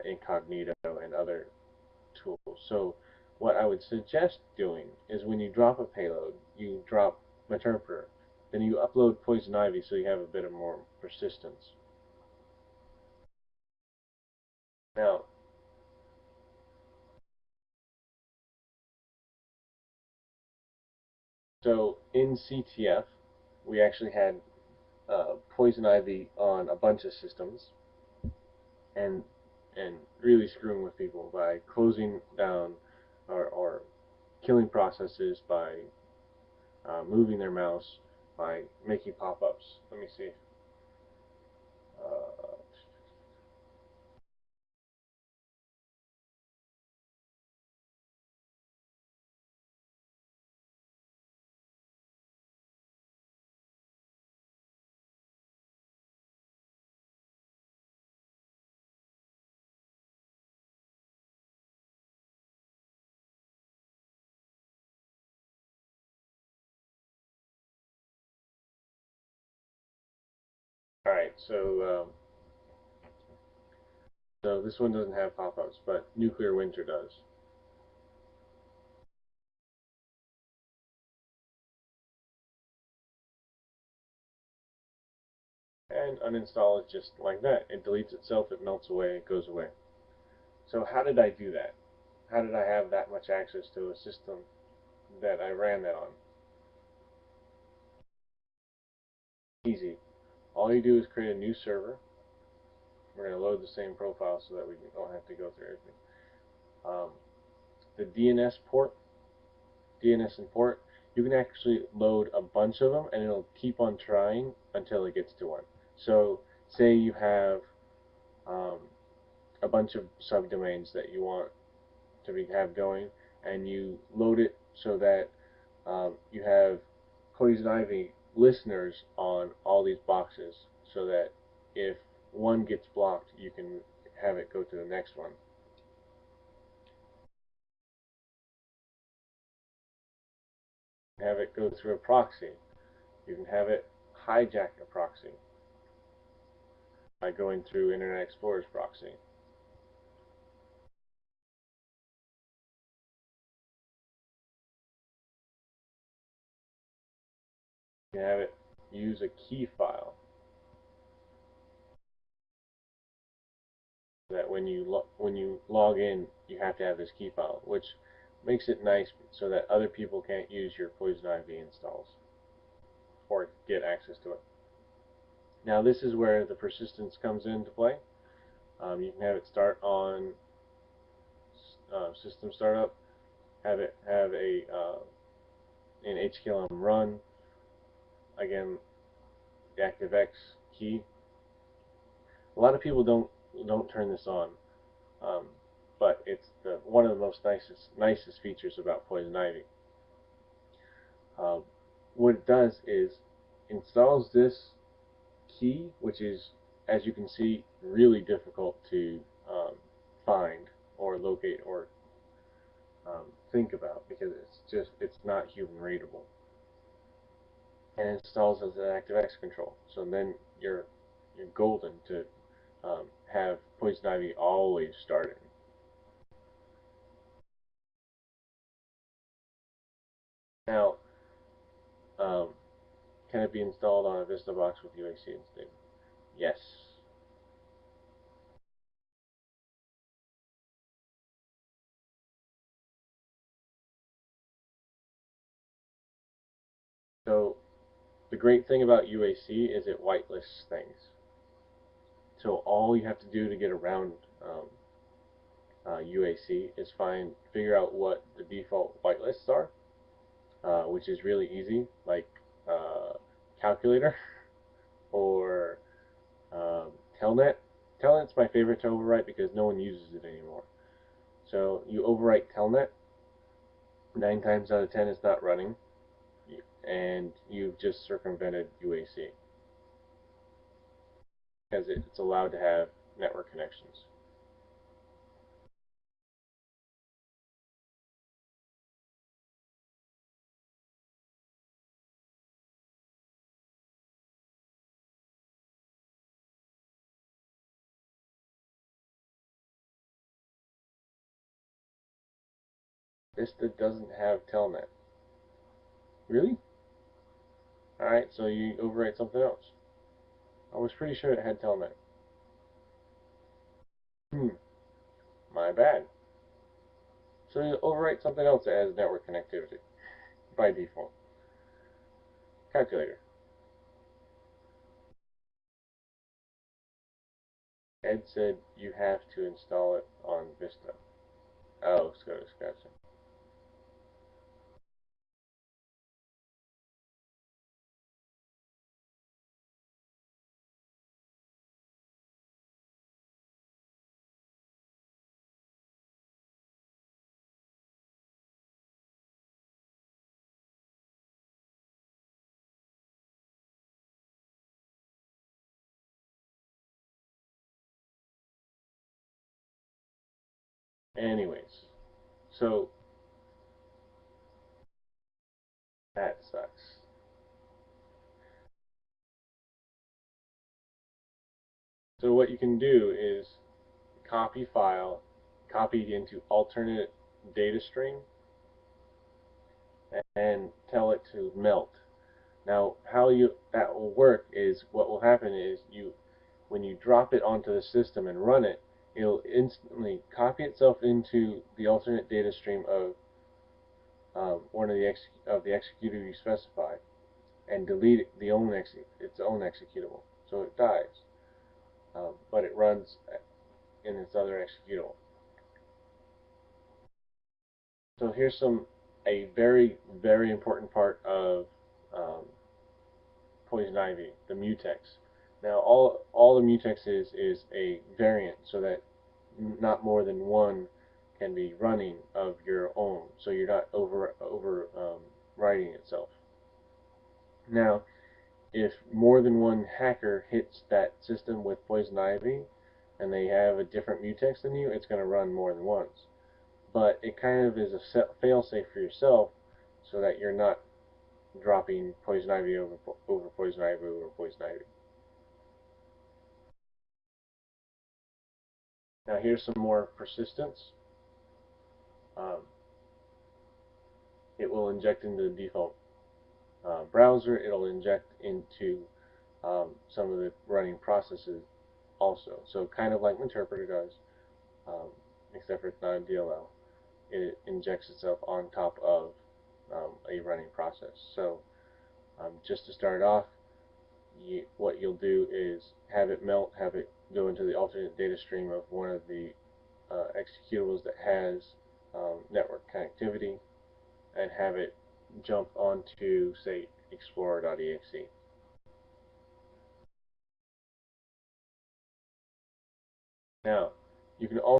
incognito and other tools. So what I would suggest doing is when you drop a payload, you drop Meterpreter, then you upload Poison Ivy so you have a bit of more persistence. Now, so in CTF, we actually had Poison Ivy on a bunch of systems, and really screwing with people by closing down or killing processes by moving their mouse, by making pop-ups. Let me see. Uh, all right, so this one doesn't have pop-ups, but Nuclear Winter does. And uninstall it just like that. It deletes itself, it melts away, it goes away. So how did I do that? How did I have that much access to a system that I ran that on? Easy. All you do is create a new server. We're going to load the same profile so that we don't have to go through everything. Um, the DNS port, DNS and port, you can actually load a bunch of them and it'll keep on trying until it gets to one. So say you have um, a bunch of subdomains that you want to have going, and you load it so that you have Poison Ivy listeners on all these boxes, so that if one gets blocked, you can have it go to the next one. Have it go through a proxy. You can have it hijack a proxy by going through Internet Explorer's proxy. You can have it use a key file that when you log in, you have to have this key file, which makes it nice so that other people can't use your Poison Ivy installs or get access to it. Now this is where the persistence comes into play. You can have it start on system startup, have it have an HKLM run. Again, the ActiveX key. A lot of people don't turn this on, um, but it's one of the most nicest features about Poison Ivy. Uh, what it does is installs this key, which is, as you can see, really difficult to find or locate or think about because it's not human readable, and it installs as an ActiveX control. So then you're golden to have Poison Ivy always starting. Now, um, can it be installed on a VistaBox with UAC instead? Yes. So the great thing about UAC is it whitelists things. So all you have to do to get around UAC is figure out what the default whitelists are, which is really easy, like uh, calculator or um, telnet. Telnet's my favorite to overwrite because no one uses it anymore. So you overwrite telnet, 9 times out of 10 it's not running, and you've just circumvented UAC because it's allowed to have network connections. Vista doesn't have Telnet. Really? Alright, so you overwrite something else. I was pretty sure it had Telnet. Hmm, my bad. So you overwrite something else that has network connectivity by default. Calculator. Ed said you have to install it on Vista. Oh, SCOTUS, gotcha. Anyways, so that sucks. So what you can do is copy file, copy it into alternate data stream, and tell it to melt. Now, how you that will work is what will happen is when you drop it onto the system and run it, it'll instantly copy itself into the alternate data stream of one of the executor you specified, and delete its own executable, so it dies, but it runs in its other executable. So here's a very very important part of um, Poison Ivy, the mutex. Now all the mutex is a variant, so that not more than one can be running of your own, so you're not over writing itself. Now, if more than one hacker hits that system with Poison Ivy, and they have a different mutex than you, it's going to run more than once. But it kind of is a fail-safe for yourself, so that you're not dropping Poison Ivy over Poison Ivy over Poison Ivy. Now here's some more persistence. Um, it will inject into the default browser. It'll inject into some of the running processes also. So kind of like Interpreter does, um, except for it's not a DLL. It injects itself on top of a running process. So just to start off, what you'll do is have it melt, have it go into the alternate data stream of one of the executables that has network connectivity, and have it jump onto, say, explorer.exe. Now, you can also